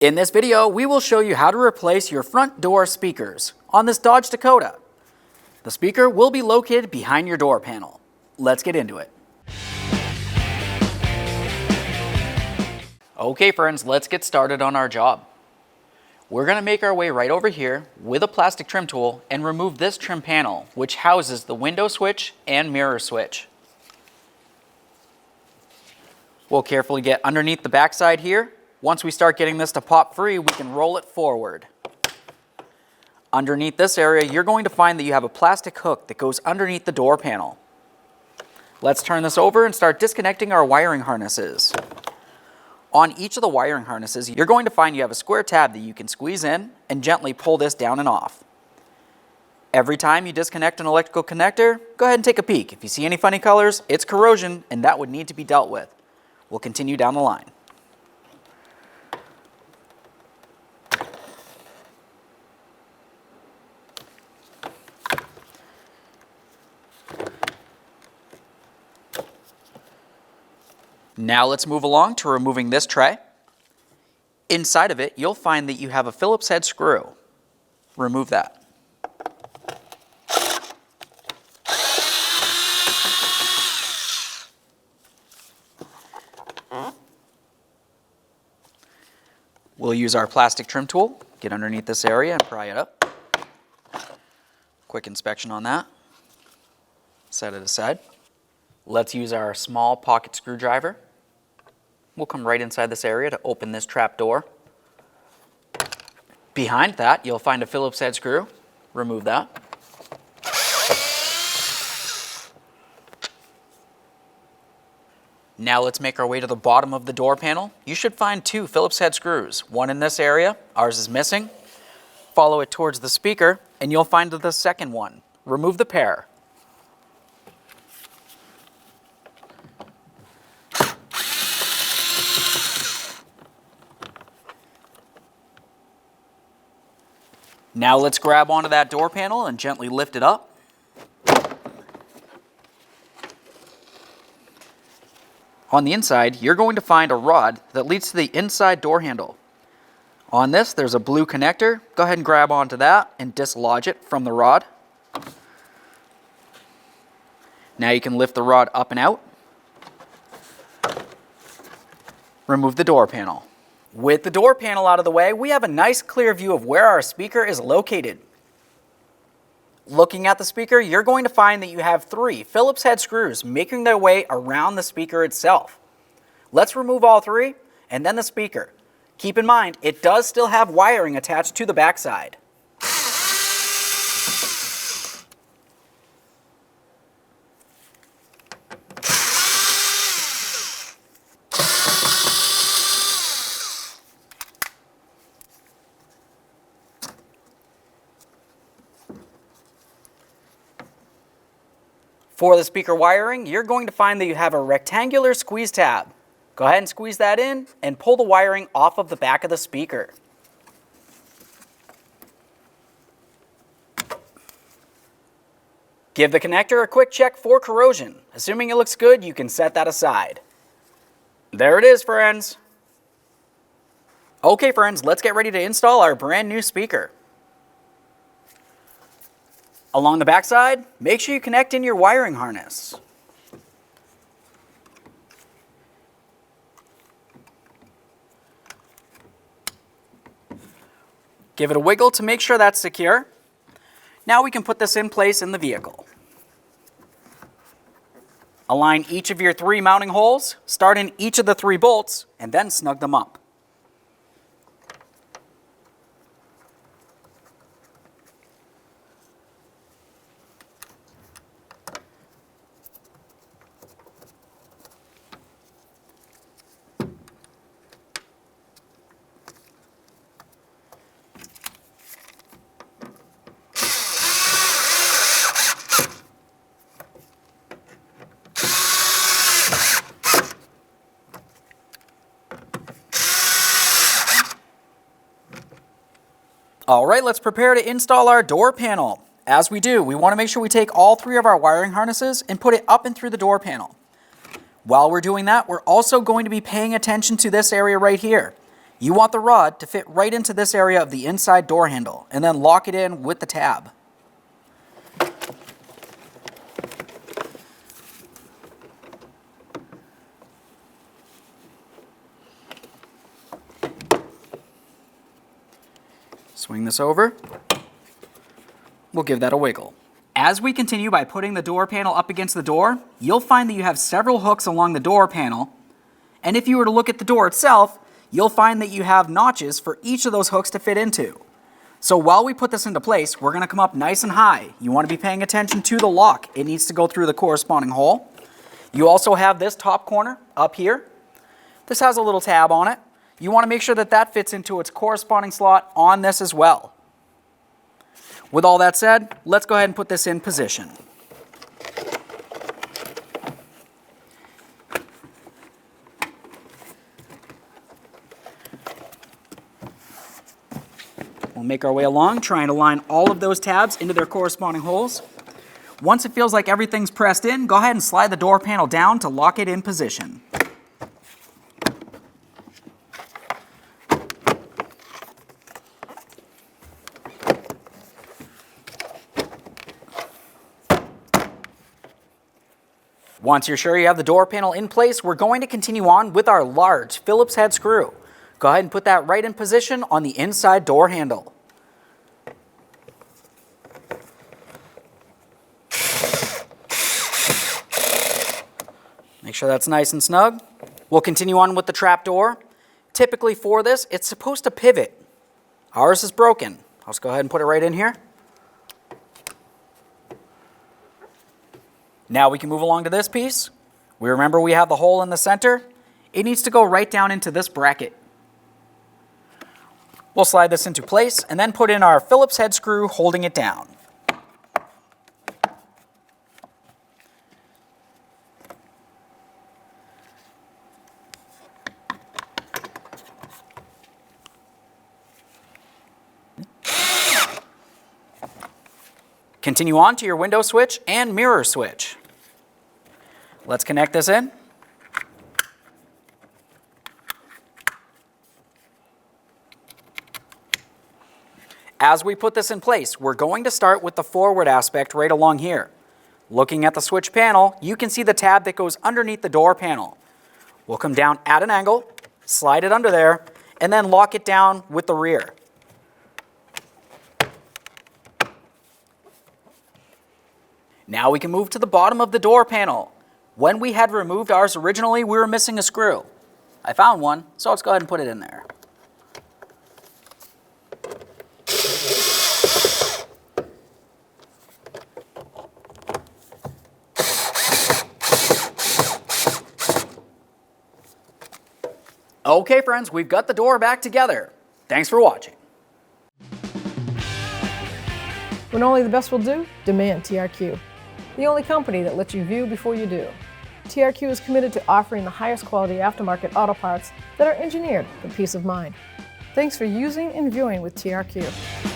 In this video, we will show you how to replace your front door speakers on this Dodge Dakota. The speaker will be located behind your door panel. Let's get into it. Okay friends, let's get started on our job. We're going to make our way right over here with a plastic trim tool and remove this trim panel, which houses the window switch and mirror switch. We'll carefully get underneath the backside here. Once we start getting this to pop free, we can roll it forward. Underneath this area, you're going to find that you have a plastic hook that goes underneath the door panel. Let's turn this over and start disconnecting our wiring harnesses. On each of the wiring harnesses, you're going to find you have a square tab that you can squeeze in and gently pull this down and off. Every time you disconnect an electrical connector, go ahead and take a peek. If you see any funny colors, it's corrosion and that would need to be dealt with. We'll continue down the line. Now let's move along to removing this tray. Inside of it, you'll find that you have a Phillips head screw. Remove that. We'll use our plastic trim tool, get underneath this area and pry it up. Quick inspection on that. Set it aside. Let's use our small pocket screwdriver. We'll come right inside this area to open this trap door. Behind that, you'll find a Phillips head screw. Remove that. Now let's make our way to the bottom of the door panel. You should find two Phillips head screws. One in this area, ours is missing. Follow it towards the speaker and you'll find the second one. Remove the pair. Now let's grab onto that door panel and gently lift it up. On the inside, you're going to find a rod that leads to the inside door handle. On this, there's a blue connector. Go ahead and grab onto that and dislodge it from the rod. Now you can lift the rod up and out. Remove the door panel. With the door panel out of the way, we have a nice clear view of where our speaker is located. Looking at the speaker, you're going to find that you have three Phillips head screws making their way around the speaker itself. Let's remove all three and then the speaker. Keep in mind, it does still have wiring attached to the backside. For the speaker wiring, you're going to find that you have a rectangular squeeze tab. Go ahead and squeeze that in and pull the wiring off of the back of the speaker. Give the connector a quick check for corrosion. Assuming it looks good, you can set that aside. There it is, friends. Okay, friends, let's get ready to install our brand new speaker. Along the backside, make sure you connect in your wiring harness. Give it a wiggle to make sure that's secure. Now we can put this in place in the vehicle. Align each of your three mounting holes, start in each of the three bolts, and then snug them up. All right, let's prepare to install our door panel. As we do, we want to make sure we take all three of our wiring harnesses and put it up and through the door panel. While we're doing that, we're also going to be paying attention to this area right here. You want the rod to fit right into this area of the inside door handle and then lock it in with the tab. Swing this over. We'll give that a wiggle. As we continue by putting the door panel up against the door, you'll find that you have several hooks along the door panel. And if you were to look at the door itself, you'll find that you have notches for each of those hooks to fit into. So while we put this into place, we're going to come up nice and high. You want to be paying attention to the lock. It needs to go through the corresponding hole. You also have this top corner up here. This has a little tab on it. You want to make sure that that fits into its corresponding slot on this as well. With all that said, let's go ahead and put this in position. We'll make our way along, trying to line all of those tabs into their corresponding holes. Once it feels like everything's pressed in, go ahead and slide the door panel down to lock it in position. Once you're sure you have the door panel in place, we're going to continue on with our large Phillips head screw. Go ahead and put that right in position on the inside door handle. Make sure that's nice and snug. We'll continue on with the trap door. Typically for this, it's supposed to pivot. Ours is broken. Let's go ahead and put it right in here. Now we can move along to this piece. We remember we have the hole in the center. It needs to go right down into this bracket. We'll slide this into place and then put in our Phillips head screw holding it down. Continue on to your window switch and mirror switch. Let's connect this in. As we put this in place, we're going to start with the forward aspect right along here. Looking at the switch panel, you can see the tab that goes underneath the door panel. We'll come down at an angle, slide it under there, and then lock it down with the rear. Now we can move to the bottom of the door panel. When we had removed ours originally, we were missing a screw. I found one, so let's go ahead and put it in there. Okay friends, we've got the door back together. Thanks for watching. When only the best will do, demand TRQ. The only company that lets you view before you do. TRQ is committed to offering the highest quality aftermarket auto parts that are engineered for peace of mind. Thanks for using and viewing with TRQ.